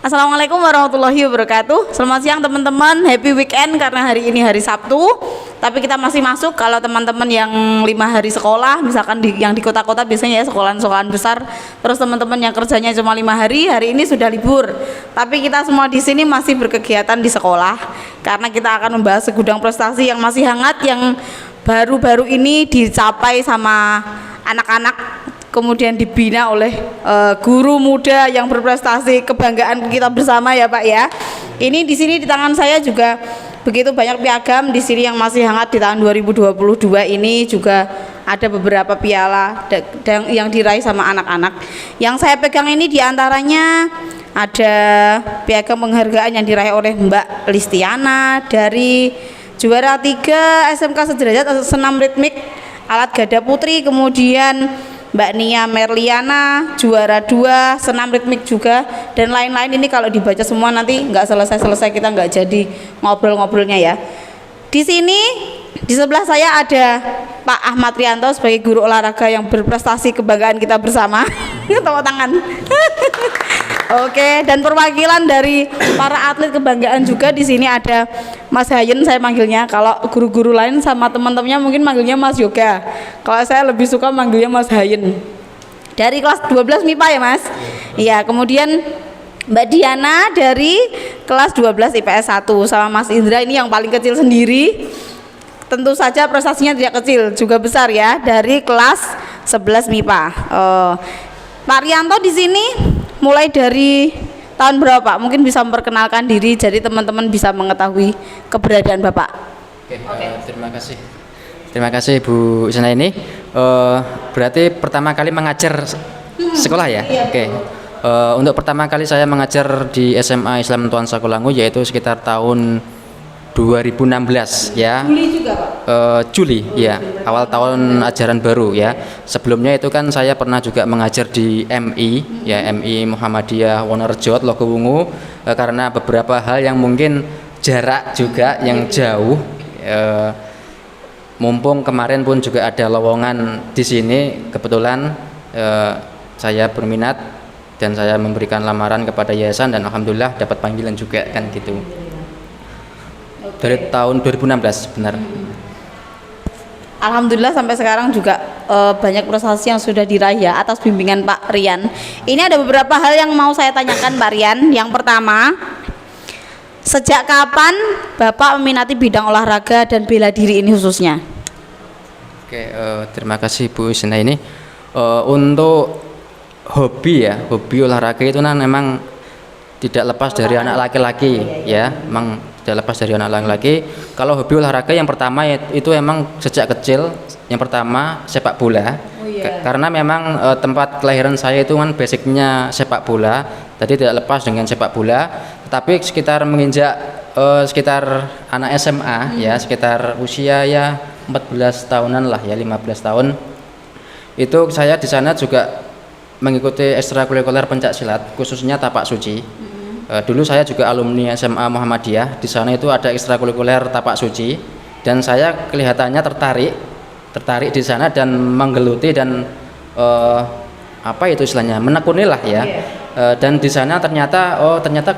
Assalamualaikum warahmatullahi wabarakatuh. Selamat siang teman-teman, happy weekend karena hari ini hari Sabtu. Tapi kita masih masuk kalau teman-teman yang 5 hari sekolah, misalkan yang di kota-kota biasanya ya sekolahan-sekolahan besar. Terus teman-teman yang kerjanya cuma 5 hari ini sudah libur. Tapi kita semua di sini masih berkegiatan di sekolah karena kita akan membahas segudang prestasi yang masih hangat yang baru-baru ini dicapai sama anak-anak, kemudian dibina oleh guru muda yang berprestasi, kebanggaan kita bersama ya Pak ya. Ini di sini di tangan saya juga begitu banyak piagam di sini yang masih hangat di tahun 2022 ini, juga ada beberapa piala yang diraih sama anak-anak. Yang saya pegang ini diantaranya ada piagam penghargaan yang diraih oleh Mbak Listiana dari juara 3 SMK Sederajat senam ritmik alat gada putri, kemudian Mbak Nia Merliana juara 2 senam ritmik juga, dan lain-lain. Ini kalau dibaca semua nanti nggak selesai-selesai, kita nggak jadi ngobrol-ngobrolnya ya. Di sini di sebelah saya ada Pak Ahmad Rianto sebagai guru olahraga yang berprestasi, kebanggaan kita bersama. Tepuk tangan. Oke, dan perwakilan dari para atlet kebanggaan juga di sini ada Mas Hayen, saya manggilnya. Kalau guru-guru lain sama teman-temannya mungkin manggilnya Mas Yoga. Kalau saya lebih suka manggilnya Mas Hayen. Dari kelas 12 MIPA ya Mas? Iya, kemudian Mbak Diana dari kelas 12 IPS 1 sama Mas Indra ini yang paling kecil sendiri. Tentu saja prestasinya tidak kecil, juga besar ya, dari kelas 11 MIPA. Pak Rianto di sini mulai dari tahun berapa Pak? Mungkin bisa memperkenalkan diri jadi teman-teman bisa mengetahui keberadaan Bapak. Oke. Terima kasih Bu Isna ini. Berarti pertama kali mengajar sekolah ya? Iya. Oke. Untuk pertama kali saya mengajar di SMA Islam Tuan Sakolangu yaitu sekitar tahun 2016 ya. Juli juga Pak? Juli ya, awal tahun ajaran baru ya. Sebelumnya itu kan saya pernah juga mengajar di MI ya, MI Muhammadiyah Wonorejo Logowungu, karena beberapa hal yang mungkin jarak juga yang jauh. Mumpung kemarin pun juga ada lowongan di sini, kebetulan saya berminat dan saya memberikan lamaran kepada yayasan dan alhamdulillah dapat panggilan juga kan gitu. Dari tahun 2016 benar. Alhamdulillah sampai sekarang juga banyak prestasi yang sudah diraih ya atas bimbingan Pak Rian. Ini ada beberapa hal yang mau saya tanyakan Pak Rian. Yang pertama, sejak kapan Bapak meminati bidang olahraga dan bela diri ini khususnya? Oke, terima kasih Bu Isna ini. Untuk hobi ya, hobi olahraga itu kan memang tidak lepas dari anak laki-laki ya, memang tidak lepas dari anak laki-laki. Kalau hobi olahraga yang pertama itu emang sejak kecil, yang pertama sepak bola. Karena memang tempat kelahiran saya itu kan basicnya sepak bola, tadi tidak lepas dengan sepak bola. Tapi sekitar menginjak sekitar anak SMA ya, sekitar usia ya 14 tahunan lah ya, 15 tahun. Itu saya di sana juga mengikuti ekstrakurikuler pencak silat, khususnya tapak suci. Dulu saya juga alumni SMA Muhammadiyah. Di sana itu ada ekstrakurikuler tapak suci dan saya kelihatannya tertarik di sana dan menggeluti dan apa itu istilahnya, menekuni lah ya. Dan di sana ternyata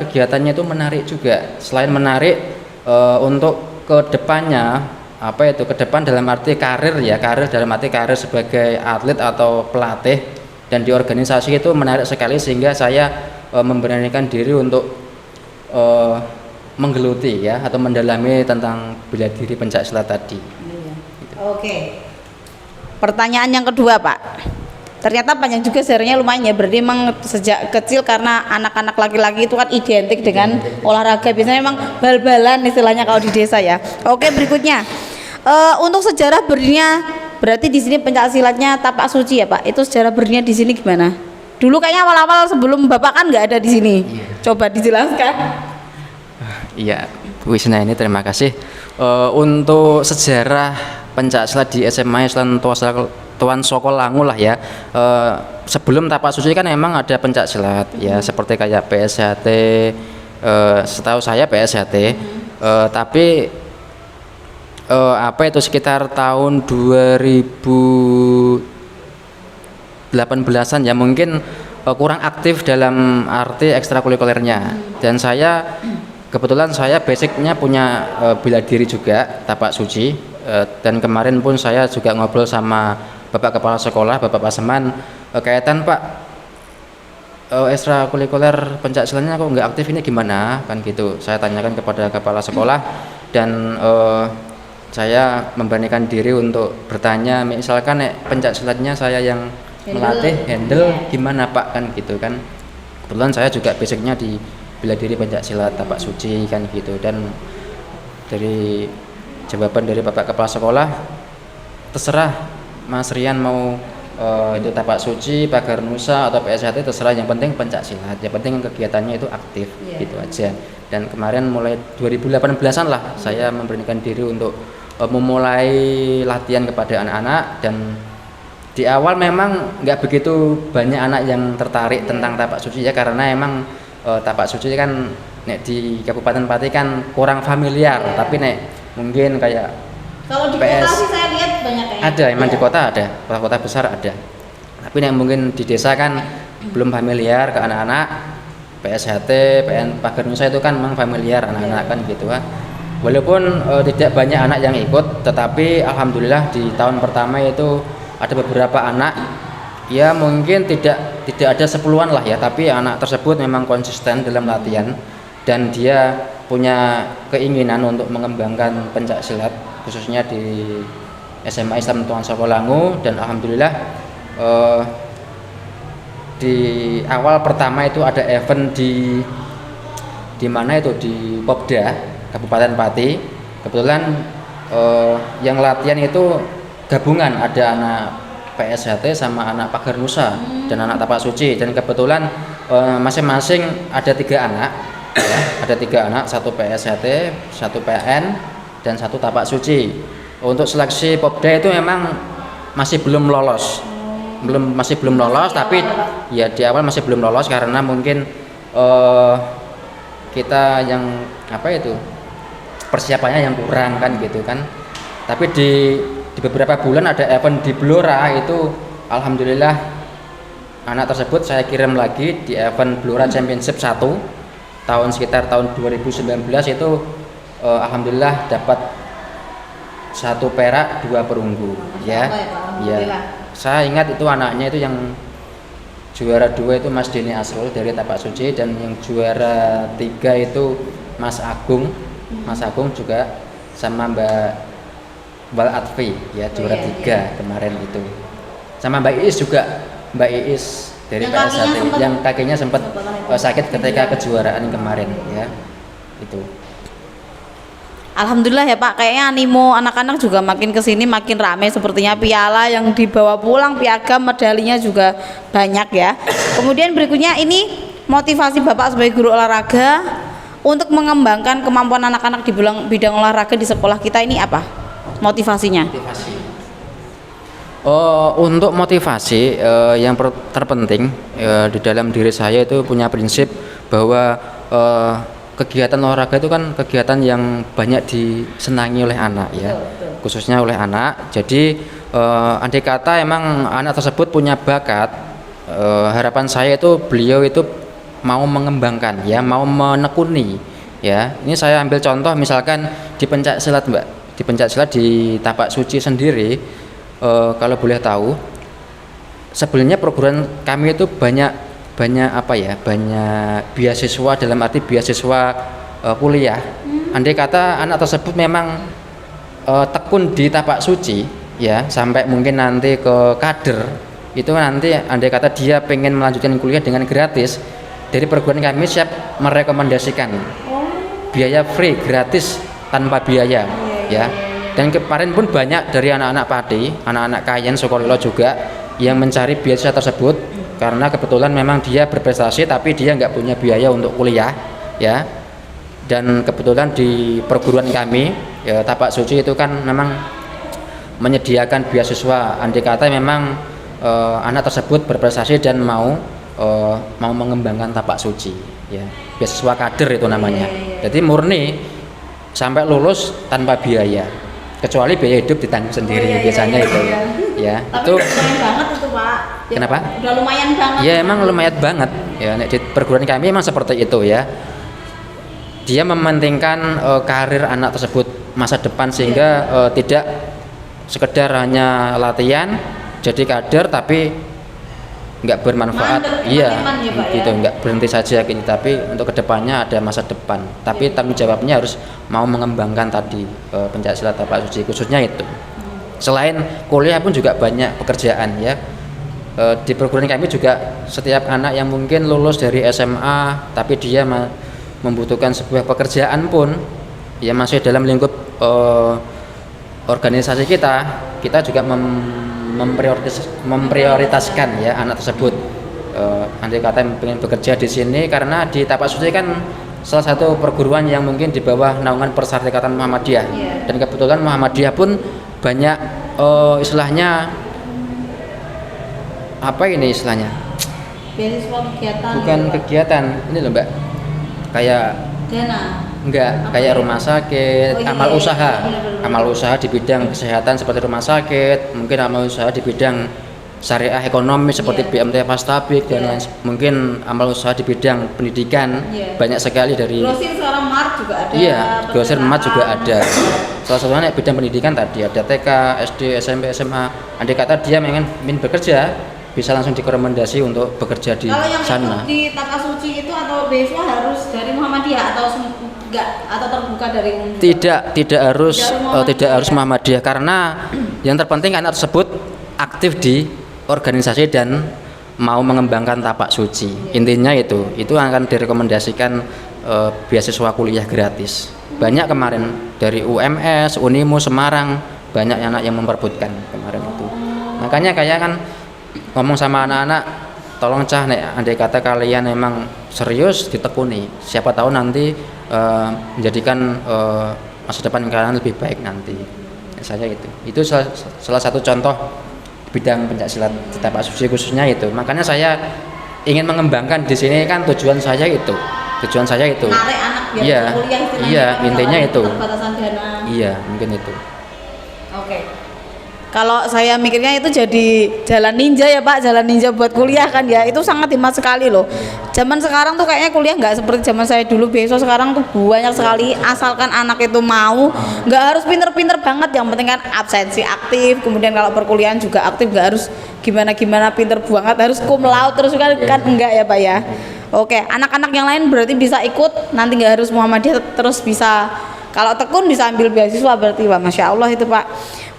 kegiatannya itu menarik juga. Selain menarik, untuk kedepannya ke depan dalam arti karir ya, karir dalam arti karir sebagai atlet atau pelatih dan di organisasi itu menarik sekali sehingga saya memberanikan diri untuk menggeluti ya atau mendalami tentang bela diri pencak silat tadi. Oke. Pertanyaan yang kedua Pak, ternyata panjang juga sejarahnya lumayan ya. Berarti memang sejak kecil karena anak-anak laki-laki itu kan identik dengan olahraga, biasanya memang bal-balan istilahnya kalau di desa ya. Oke, berikutnya untuk sejarah berdirinya, berarti di sini pencak silatnya tapak suci ya Pak. Itu sejarah berdirinya di sini gimana? Dulu kayaknya awal-awal sebelum Bapak kan nggak ada di sini. Coba dijelaskan. Iya, Bu Isna ini terima kasih. Untuk sejarah pencak silat di SMA Islam Tuan Sakolangu lah ya. Sebelum tapak suci kan memang ada pencak silat ya, seperti kayak PSHT. Setahu saya PSHT. Tapi itu sekitar tahun 2018-an ya, mungkin kurang aktif dalam arti ekstrakurikulernya. Dan saya kebetulan saya basicnya punya bela diri juga, tapak suci. Dan kemarin pun saya juga ngobrol sama Bapak Kepala Sekolah, Bapak Paseman, kaitan Pak, ekstrakurikuler pencak silatnya kok nggak aktif, ini gimana kan gitu. Saya tanyakan kepada Kepala Sekolah dan saya memberanikan diri untuk bertanya, misalkan pencak silatnya saya yang melatih, handle gimana Pak kan gitu kan. Kebetulan saya juga basicnya di bela diri pencak silat, tapak suci kan gitu. Dan dari jawaban dari Bapak Kepala Sekolah, terserah Mas Rian mau itu tapak suci, pagar nusa atau PSHT, terserah, yang penting pencak silat, yang penting kegiatannya itu aktif, gitu aja. Dan kemarin mulai 2018-an lah saya memberanikan diri untuk memulai latihan kepada anak-anak. Dan di awal memang nggak begitu banyak anak yang tertarik tentang tapak suci ya, karena emang tapak suci kan nek di Kabupaten Pati kan kurang familiar. Tapi nek mungkin kayak Kalau di PS, kota sih saya lihat banyak kayaknya. ada, emang di kota ada, kota-kota besar ada. Tapi yang mungkin di desa kan belum familiar ke anak-anak. PSHT, PN pagar nusa itu kan memang familiar anak-anak kan gitu kan. Walaupun tidak banyak anak yang ikut, tetapi alhamdulillah di tahun pertama itu ada beberapa anak, ya mungkin tidak ada 10-an lah ya, tapi anak tersebut memang konsisten dalam latihan dan dia punya keinginan untuk mengembangkan pencak silat khususnya di SMA Islam Tuan Sawolangu. Dan alhamdulillah di awal pertama itu ada event di mana itu di Popda Kabupaten Pati. Kebetulan yang latihan itu gabungan, ada anak PSHT sama anak pagar nusa dan anak tapak suci. Dan kebetulan masing-masing ada 3 anak ya, ada 3 anak, 1 PSHT, 1 PN dan 1 tapak suci. Untuk seleksi Popda itu memang masih belum lolos, masih belum lolos, tapi ya di awal masih belum lolos karena mungkin kita yang apa itu persiapannya yang kurang kan gitu kan. Tapi di beberapa bulan ada event di Blora, itu alhamdulillah anak tersebut saya kirim lagi di event Blora Championship 1 tahun sekitar tahun 2019 itu alhamdulillah dapat 1 perak 2 perunggu ya. Saya ingat itu anaknya itu yang juara 2 itu Mas Deni Asrul dari tapak suci, dan yang juara 3 itu Mas Agung juga sama Mbak Wal Atfi ya, juara 3 kemarin itu. Sama Mbak Iis juga, Mbak Iis dari PSHT yang kakinya sempat sakit ketika kejuaraan kemarin ya. Itu. Alhamdulillah ya Pak, kayaknya animo anak-anak juga makin kesini makin ramai, sepertinya piala yang dibawa pulang, piagam, medalinya juga banyak ya. Kemudian berikutnya ini motivasi Bapak sebagai guru olahraga untuk mengembangkan kemampuan anak-anak di bidang olahraga di sekolah kita ini apa? Motivasinya? Untuk motivasi yang terpenting di dalam diri saya itu punya prinsip bahwa kegiatan olahraga itu kan kegiatan yang banyak disenangi oleh anak ya, khususnya oleh anak. Jadi andai kata emang anak tersebut punya bakat, harapan saya itu beliau itu mau mengembangkan ya, mau menekuni ya. Ini saya ambil contoh misalkan di pencak silat Mbak, di pencak silat di tapak suci sendiri, kalau boleh tahu sebenarnya program kami itu banyak apa ya, banyak beasiswa, dalam arti beasiswa kuliah. Andai kata anak tersebut memang tekun di tapak suci ya, sampai mungkin nanti ke kader, itu nanti andai kata dia pengen melanjutkan kuliah dengan gratis, dari program kami siap merekomendasikan biaya free, gratis tanpa biaya ya. Dan kemarin pun banyak dari anak-anak Pati, anak-anak Kayen Sukolilo juga yang mencari beasiswa tersebut, karena kebetulan memang dia berprestasi tapi dia nggak punya biaya untuk kuliah ya. Dan kebetulan di perguruan kami ya, tapak suci itu kan memang menyediakan beasiswa andai kata memang anak tersebut berprestasi dan mau mengembangkan tapak suci ya, beasiswa kader itu namanya. Jadi murni sampai lulus tanpa biaya, kecuali biaya hidup ditanggung sendiri biasanya itu ya. Tapi itu keren banget itu Pak. Kenapa? Udah lumayan banget. Ya emang lumayan banget ya nek di perguruan kami emang seperti itu ya. Dia mementingkan karir anak tersebut masa depan sehingga tidak sekedar hanya latihan jadi kader tapi nggak bermanfaat. Mandek, Iya teman-teman ya, Pak, gitu ya? nggak berhenti saja gitu tapi untuk kedepannya ada masa depan tapi tanggung jawabnya harus mau mengembangkan tadi pencaksilat tapak suci khususnya itu. Selain kuliah pun juga banyak pekerjaan ya. Di perguruan kami juga setiap anak yang mungkin lulus dari SMA tapi dia membutuhkan sebuah pekerjaan pun ya masih dalam lingkup organisasi kita juga memprioritaskan ya anak tersebut. Andai kata ingin bekerja di sini karena di Tapak Suci kan salah satu perguruan yang mungkin di bawah naungan Perserikatan Muhammadiyah dan kebetulan Muhammadiyah pun banyak istilahnya apa ini istilahnya? Beasiswa kegiatan. Bukan gitu, Pak. kegiatan ini loh Mbak, kayak Dana. enggak kayak rumah sakit, Oh, iya, amal iya, usaha, bener-bener. amal usaha di bidang kesehatan seperti rumah sakit, mungkin amal usaha di bidang syariah ekonomi seperti Iya. BMT Pastabik dan Iya. lain mungkin amal usaha di bidang pendidikan Iya. banyak sekali dari Grosir sekarang Mart juga ada. iya grosir emat juga ada. percetakan. Salah satunya bidang pendidikan tadi ada TK, SD, SMP, SMA. Andai kata dia ingin bekerja bisa langsung direkomendasi untuk bekerja di Kalau yang sana. ikut di Tapak Suci itu atau beasiswa harus dari Muhammadiyah atau enggak atau terbuka dari umum? Tidak harus Dari tidak harus Muhammadiyah. Muhammadiyah karena yang terpenting anak tersebut aktif di organisasi dan mau mengembangkan tapak suci. Intinya itu akan direkomendasikan beasiswa kuliah gratis. Banyak kemarin dari UMS, Unimu Semarang banyak anak yang memperebutkan kemarin itu. Makanya kayak kan ngomong sama anak-anak, tolong cah nek andai kata kalian memang serius ditekuni, siapa tahu nanti menjadikan masa depan kalian lebih baik nanti. Saya itu salah satu contoh bidang pencaksilat di Tapak Suci khususnya itu. Makanya saya ingin mengembangkan di sini kan tujuan saya itu. Narik anak biar Iya, kuliah istilahnya, iya, kalau intinya ada itu. keterbatasan dana. Iya, mungkin itu. Oke. Kalau saya mikirnya itu jadi jalan ninja ya Pak, jalan ninja buat kuliah kan ya, itu sangat hemat sekali loh. Zaman sekarang tuh kayaknya kuliah nggak seperti zaman saya dulu, besok sekarang tuh banyak sekali, asalkan anak itu mau, nggak harus pinter-pinter banget, yang penting kan absensi aktif, kemudian kalau perkuliahan juga aktif, nggak harus gimana-gimana pinter banget, harus cum laude terus kan enggak ya Pak ya. Oke, anak-anak yang lain berarti bisa ikut, nanti nggak harus Muhammadiyah terus bisa, kalau tekun bisa ambil beasiswa berarti Pak, Masya Allah itu Pak.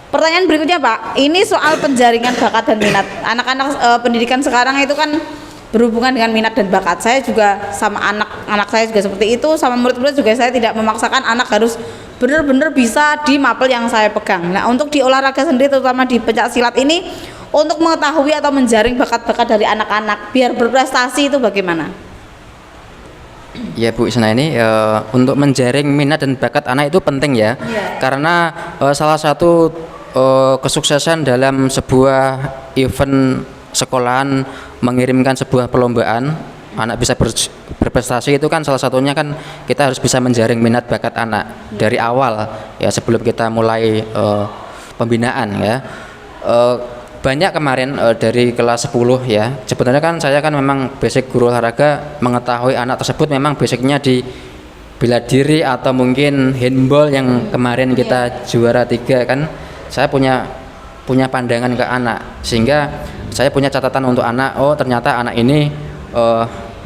Pertanyaan berikutnya Pak, ini soal penjaringan bakat dan minat. Anak-anak pendidikan sekarang itu kan berhubungan dengan minat dan bakat. Saya juga sama anak saya juga seperti itu, sama murid-murid juga saya tidak memaksakan anak harus benar-benar bisa di mapel yang saya pegang. Nah untuk di olahraga sendiri terutama di pencak silat ini, untuk mengetahui atau menjaring bakat-bakat dari anak-anak biar berprestasi itu bagaimana? Ya Bu Isna, ini untuk menjaring minat dan bakat anak itu penting ya. Iya. Karena salah satu kesuksesan dalam sebuah event sekolahan mengirimkan sebuah perlombaan anak bisa berprestasi itu kan salah satunya kan kita harus bisa menjaring minat bakat anak dari awal ya sebelum kita mulai pembinaan ya. Banyak kemarin dari kelas 10 ya. Sebenarnya kan saya kan memang basic guru olahraga, mengetahui anak tersebut memang basicnya di bela diri atau mungkin handball yang kemarin kita juara 3 kan. Saya punya pandangan ke anak sehingga saya punya catatan untuk anak. Oh ternyata anak ini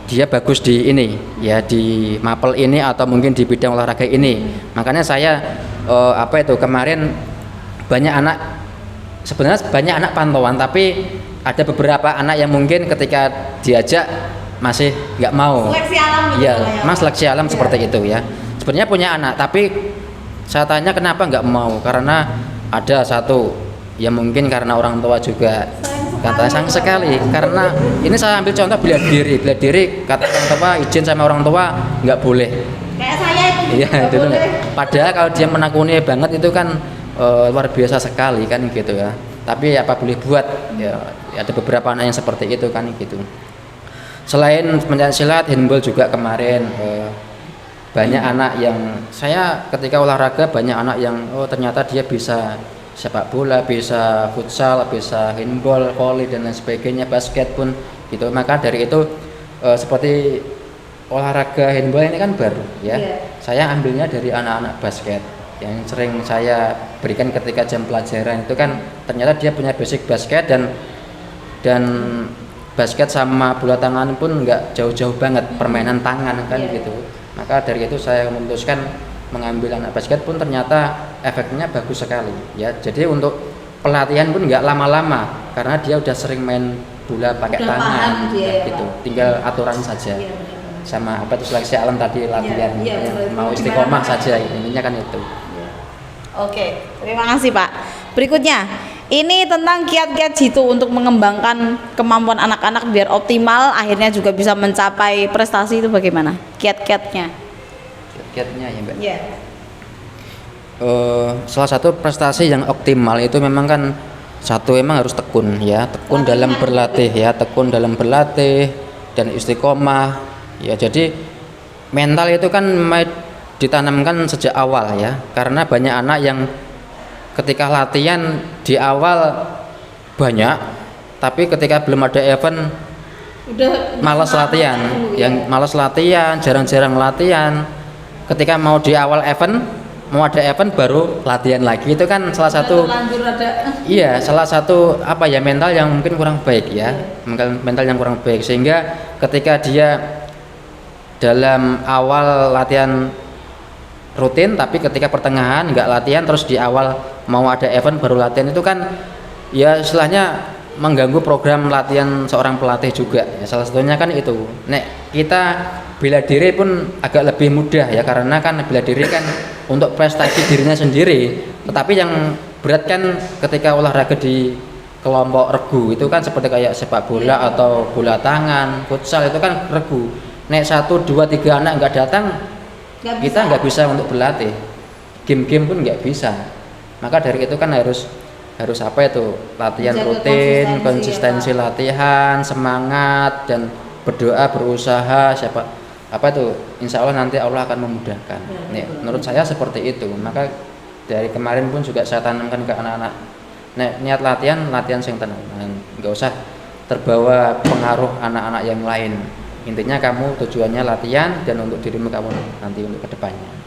dia bagus di ini ya, di mapel ini atau mungkin di bidang olahraga ini. Makanya saya kemarin sebenarnya banyak anak pantauan, tapi ada beberapa anak yang mungkin ketika diajak masih nggak mau. Seleksi alam gitu Iya, ya, mas seleksi alam Iya. seperti itu ya. Sebenarnya punya anak, tapi saya tanya kenapa nggak mau? Karena ada satu yang mungkin karena orang tua juga kata sayang sekali. Karena ini saya ambil contoh bela diri kata orang tua izin sama orang tua nggak boleh. Kayak saya itu Iya, nggak itu. boleh. Padahal kalau dia menakuni banget itu kan luar biasa sekali kan gitu ya. Tapi apa boleh buat ya, ada beberapa anak yang seperti itu kan gitu. Selain pencak silat, handball juga kemarin banyak anak yang saya ketika olahraga banyak anak yang oh ternyata dia bisa sepak bola, bisa futsal, bisa handball, volley dan lain sebagainya, basket pun gitu. Maka dari itu seperti olahraga handball ini kan baru ya. Saya ambilnya dari anak-anak basket yang sering saya berikan ketika jam pelajaran itu kan ternyata dia punya basic basket dan basket sama bola tangan pun nggak jauh-jauh banget, permainan tangan kan gitu. Maka dari itu saya memutuskan mengambil anak basket pun ternyata efeknya bagus sekali ya. Jadi untuk pelatihan pun nggak lama-lama karena dia udah sering main bola pakai tangan gitu. Tinggal aturan saja. Sama apa itu seleksi alam tadi latihan mau istiqomah saja, intinya kan itu. Oke, terima kasih Pak. Berikutnya, ini tentang kiat-kiat jitu untuk mengembangkan kemampuan anak-anak biar optimal, akhirnya juga bisa mencapai prestasi itu bagaimana? Kiat-kiatnya? Kiat-kiatnya ya Mbak. Salah satu prestasi yang optimal itu memang kan satu emang harus tekun ya, tekun dalam berlatih ya, tekun dalam berlatih dan istiqomah ya. Jadi mental itu kan ditanamkan sejak awal ya, karena banyak anak yang ketika latihan di awal banyak, tapi ketika belum ada event udah malas latihan, yang malas latihan, jarang-jarang latihan. Ketika mau di awal event, mau ada event baru latihan lagi, itu kan salah satu iya, salah satu apa ya, mental yang mungkin kurang baik ya, mental yang kurang baik, sehingga ketika dia dalam awal latihan rutin tapi ketika pertengahan nggak latihan, terus di awal mau ada event baru latihan, itu kan ya istilahnya mengganggu program latihan seorang pelatih juga ya. Salah satunya kan itu. Nek kita bela diri pun agak lebih mudah ya, karena kan bela diri kan untuk prestasi dirinya sendiri, tetapi yang berat kan ketika olahraga di kelompok regu itu kan seperti kayak sepak bola atau bola tangan, futsal, itu kan regu. Nek 1, 2, 3 anak nggak datang, kita nggak bisa untuk berlatih, game-game pun nggak bisa. Maka dari itu kan harus apa itu, latihan rutin, konsistensi latihan, semangat, dan berdoa, berusaha, siapa apa itu, insya Allah nanti Allah akan memudahkan. Nih, menurut saya seperti itu. Maka dari kemarin pun juga saya tanamkan ke anak-anak, niat latihan yang tenang, nggak usah terbawa pengaruh anak-anak yang lain. Intinya kamu tujuannya latihan dan untuk dirimu kamu nanti untuk kedepannya.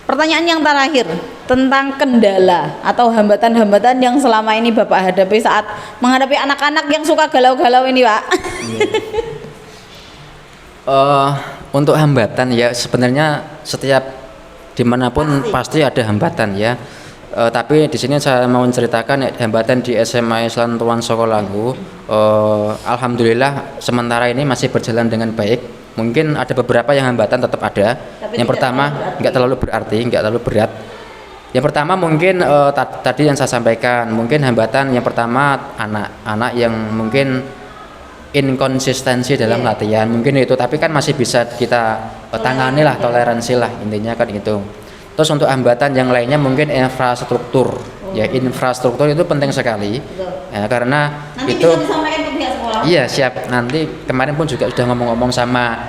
Pertanyaan yang terakhir tentang kendala atau hambatan-hambatan yang selama ini Bapak hadapi saat menghadapi anak-anak yang suka galau-galau ini, Pak. Untuk hambatan ya, sebenarnya setiap dimanapun pasti ada hambatan ya. Tapi di sini saya mau menceritakan hambatan di SMA Islam Tuan Sokolanggu. Alhamdulillah sementara ini masih berjalan dengan baik. Mungkin ada beberapa yang hambatan tetap ada. Tapi yang pertama nggak terlalu berarti, nggak terlalu berat. Yang pertama mungkin tadi yang saya sampaikan, mungkin hambatan yang pertama anak-anak yang mungkin inkonsistensi dalam latihan, mungkin itu. Tapi kan masih bisa kita tangani lah, toleransi lah, intinya kan itu. Terus untuk hambatan yang lainnya mungkin infrastruktur. Ya, infrastruktur itu penting sekali. Ya, karena nanti itu bisa disampaikan ke pihak sekolah. Iya, siap. Nanti kemarin pun juga sudah ngomong-ngomong sama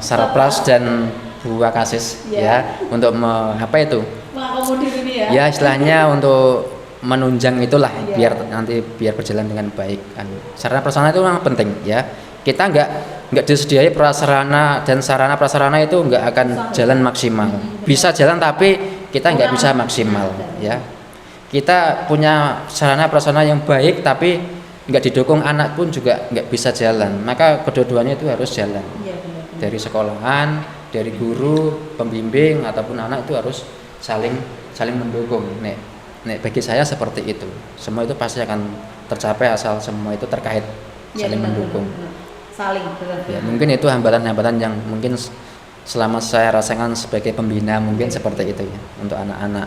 Sarapras dan Bu Wakasis ya, untuk apa itu? Mengakomodir ini ya. Ya, istilahnya untuk menunjang itulah, biar nanti biar berjalan dengan baik kan. Sarana prasarana itu memang penting ya. Kita nggak disediai prasarana dan sarana prasarana itu nggak akan jalan maksimal. Bisa jalan tapi kita nggak bisa maksimal ya. Kita punya sarana prasarana yang baik tapi nggak didukung, anak pun juga nggak bisa jalan. Maka kedua-duanya itu harus jalan. Dari sekolahan, dari guru, pembimbing ataupun anak itu harus saling mendukung. Nek bagi saya seperti itu. Semua itu pasti akan tercapai asal semua itu terkait saling mendukung. Ya, mungkin itu hambatan-hambatan yang mungkin selama saya rasakan sebagai pembina mungkin seperti itu ya untuk anak-anak.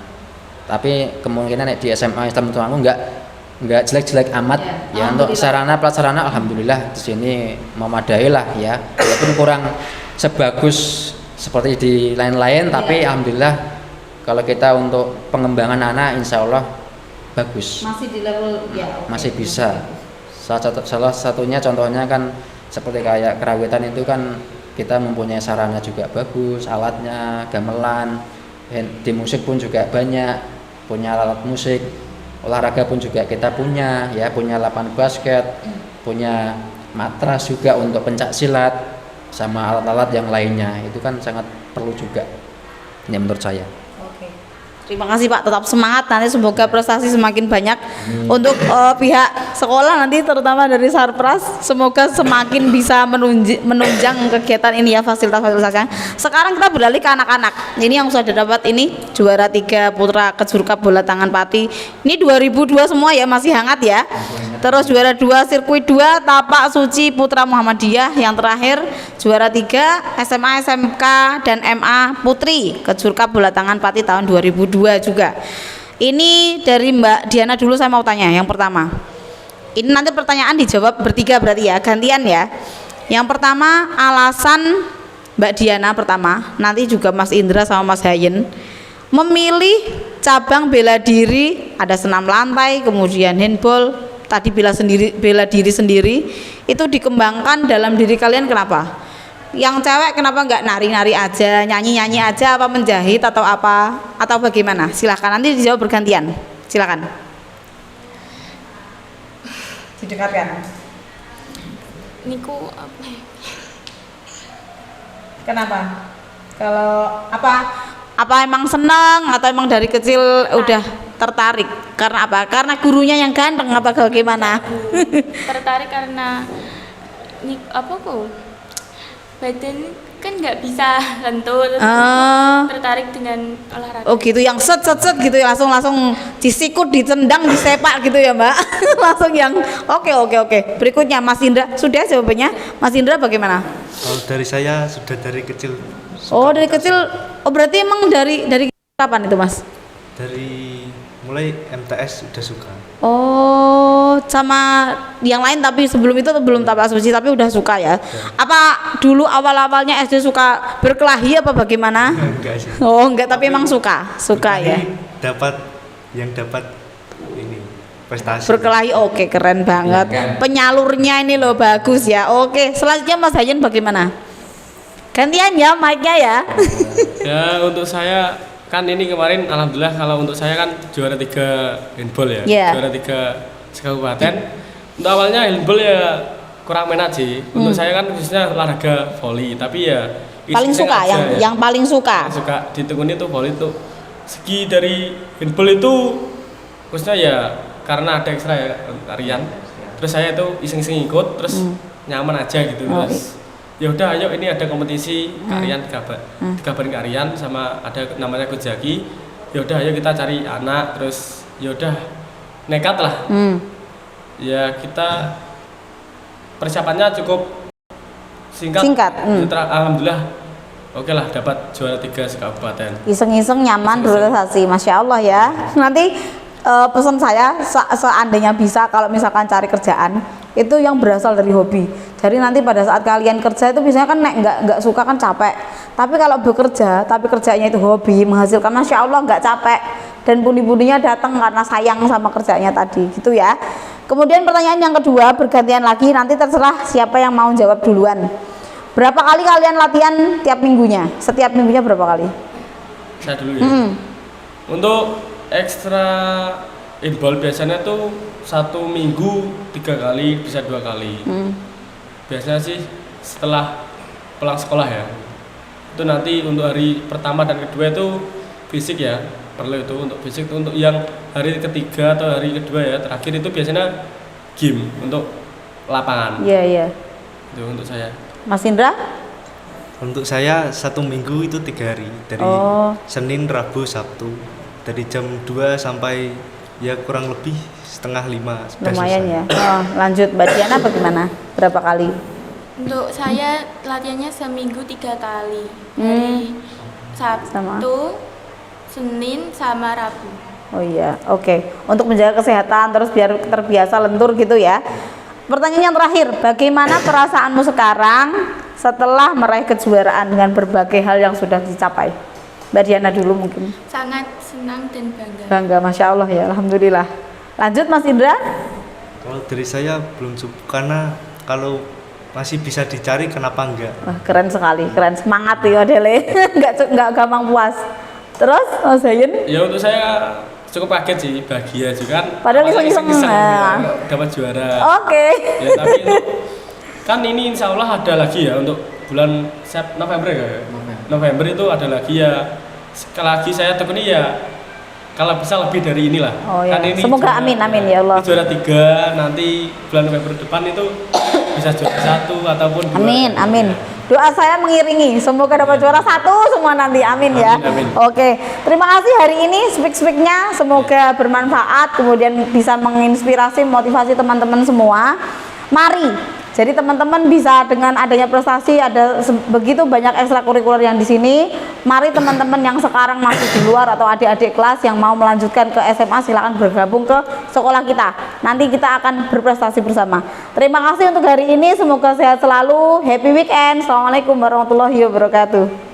Tapi kemungkinan di SMA Islam Tuangku nggak jelek-jelek amat ya. Untuk sarana prasarana alhamdulillah di sini memadai lah ya. Walaupun kurang sebagus seperti di lain-lain, tapi alhamdulillah kalau kita untuk pengembangan anak insya Allah bagus. Masih di level ya. Masih bisa. Salah satunya contohnya kan seperti kayak kerawitan itu kan kita mempunyai sarana juga bagus, alatnya, gamelan, di musik pun juga banyak punya alat musik, olahraga pun juga kita punya ya, punya lapangan basket, punya matras juga untuk pencak silat sama alat-alat yang lainnya. Itu kan sangat perlu juga. Ini menurut saya. Oke. Terima kasih Pak, tetap semangat, nanti semoga prestasi semakin banyak. Untuk pihak sekolah nanti terutama dari Sarpras, semoga semakin bisa menunjang kegiatan ini ya, fasilitas-fasilitasnya. Sekarang kita beralih ke anak-anak. Ini yang sudah dapat ini juara 3 putra Kejur Cup bola tangan Pati. Ini 2002 semua ya, masih hangat ya. Terus juara 2 sirkuit 2 Tapak Suci Putra Muhammadiyah. Yang terakhir juara 3 SMA SMK dan MA Putri Kejur Cup bola tangan Pati tahun 2002 juga. Ini dari Mbak Diana dulu, saya mau tanya yang pertama. Ini nanti pertanyaan dijawab bertiga berarti ya, gantian ya. Yang pertama alasan Mbak Diana pertama, nanti juga Mas Indra sama Mas Hayen memilih cabang bela diri, ada senam lantai, kemudian handball, tadi bela diri sendiri, itu dikembangkan dalam diri kalian kenapa? Yang cewek kenapa nggak nari-nari aja, nyanyi-nyanyi aja, apa menjahit atau apa, atau bagaimana? Silahkan, nanti dijawab bergantian. Silakan. Didekatkan. Niku apa ya? Kenapa? Kalau apa emang seneng atau emang dari kecil udah tertarik? Karena apa? Karena gurunya yang ganteng apa bagaimana? Tertarik karena apa kok? Badan kan nggak bisa lentur, tertarik dengan olahraga. Oh gitu, yang set gitu ya, langsung disikut, ditendang, disepak gitu ya Mbak. Langsung yang oke. Berikutnya Mas Indra, sudah jawabannya. Mas Indra bagaimana? Kalau dari saya sudah dari kecil. Oh dari kecil, oh berarti emang dari kapan itu Mas? Dari mulai MTS sudah suka. Oh, sama yang lain tapi sebelum itu belum Tapak Suci tapi udah suka ya? Apa dulu awal-awalnya SD suka berkelahi apa bagaimana? Enggak sih. Oh enggak, tapi emang suka ya? Dapat ini prestasi. Berkelahi, oke, keren banget. Penyalurnya ini loh bagus ya. Oke, selanjutnya Mas Hayen bagaimana? Gantian ya mic-nya ya. Ya untuk saya kan ini kemarin alhamdulillah, kalau untuk saya kan juara 3 handball ya. Yeah. Juara 3 sekabupaten. Untuk awalnya handball ya kurang minat sih. Untuk saya kan khususnya olahraga volley, tapi ya Paling iseng suka aja ya. yang paling suka. Yang suka ditekuni tuh volley tuh. Segi dari handball itu khususnya ya karena ada ekstra ya tarian. Terus saya itu iseng-iseng ikut, terus nyaman aja gitu. Oh, Terus ya udah ayo ini ada kompetisi Karian dikabarin Karian sama ada namanya Kujaki. Ya udah ayo kita cari anak, terus ya udah nekat lah. Ya kita persiapannya cukup singkat. Alhamdulillah oke lah, dapat juara 3 sekabupaten. Iseng-iseng nyaman berprestasi, Masya Allah ya. Nanti pesan saya seandainya bisa, kalau misalkan cari kerjaan itu yang berasal dari hobi. Jadi nanti pada saat kalian kerja itu biasanya kan nggak suka kan capek. Tapi kalau bekerja, tapi kerjanya itu hobi, menghasilkan, Masya Allah nggak capek. Dan pundi-pundinya datang karena sayang sama kerjanya tadi, gitu ya. Kemudian pertanyaan yang kedua, bergantian lagi, nanti terserah siapa yang mau jawab duluan. Berapa kali kalian latihan tiap minggunya? Setiap minggunya berapa kali? Saya dulu ya. Untuk ekstra handball biasanya tuh 1 minggu 3 kali, bisa 2 kali. Biasanya sih setelah pulang sekolah ya. Itu nanti untuk hari pertama dan kedua itu fisik ya, perlu itu untuk fisik. Itu untuk yang hari ketiga atau hari kedua ya, terakhir itu biasanya game untuk lapangan. Iya. Itu untuk saya. Mas Indra? Untuk saya 1 minggu itu 3 hari, dari Senin, Rabu, Sabtu, dari jam 2 sampai ya kurang lebih setengah 5. Lumayan ya. Lanjut Mbak Diana bagaimana? Berapa kali? Untuk saya latihannya seminggu 3 kali, dari Sabtu, Senin sama Rabu. Oh iya, oke. Untuk menjaga kesehatan terus biar terbiasa lentur gitu ya. Pertanyaan yang terakhir, bagaimana perasaanmu sekarang setelah meraih kejuaraan dengan berbagai hal yang sudah dicapai? Mbak Diana dulu mungkin. Sangat senang dan bangga. Bangga, Masya Allah ya, Alhamdulillah. Lanjut Mas Indra. Kalau dari saya belum cukup, karena kalau masih bisa dicari kenapa enggak. Wah, keren sekali, keren, semangat ya Dele. nggak gampang puas. Terus Mas Hayen? Ya untuk saya cukup kaget sih, bahagia juga kan. Padahal Awalnya iseng-iseng, ya, ya. dapat juara. Oke. Ya, tapi kan ini insya Allah ada lagi ya untuk bulan November ya. November itu ada lagi ya. Sekali lagi saya tekuni ya kalau bisa lebih dari inilah. Oh, ya. Kan ini Semoga amin ya Allah. Juara 3 nanti bulan November depan itu bisa juara 1 ataupun 2. Amin. Doa saya mengiringi, semoga dapat juara 1 semua nanti, amin ya. Amin. Oke, terima kasih hari ini speak-speaknya, semoga bermanfaat, kemudian bisa menginspirasi, motivasi teman-teman semua. Mari, jadi teman-teman bisa dengan adanya prestasi, ada begitu banyak ekstrakurikuler yang di sini. Mari teman-teman yang sekarang masih di luar atau adik-adik kelas yang mau melanjutkan ke SMA, silakan bergabung ke sekolah kita. Nanti kita akan berprestasi bersama. Terima kasih untuk hari ini, semoga sehat selalu. Happy weekend. Assalamualaikum warahmatullahi wabarakatuh.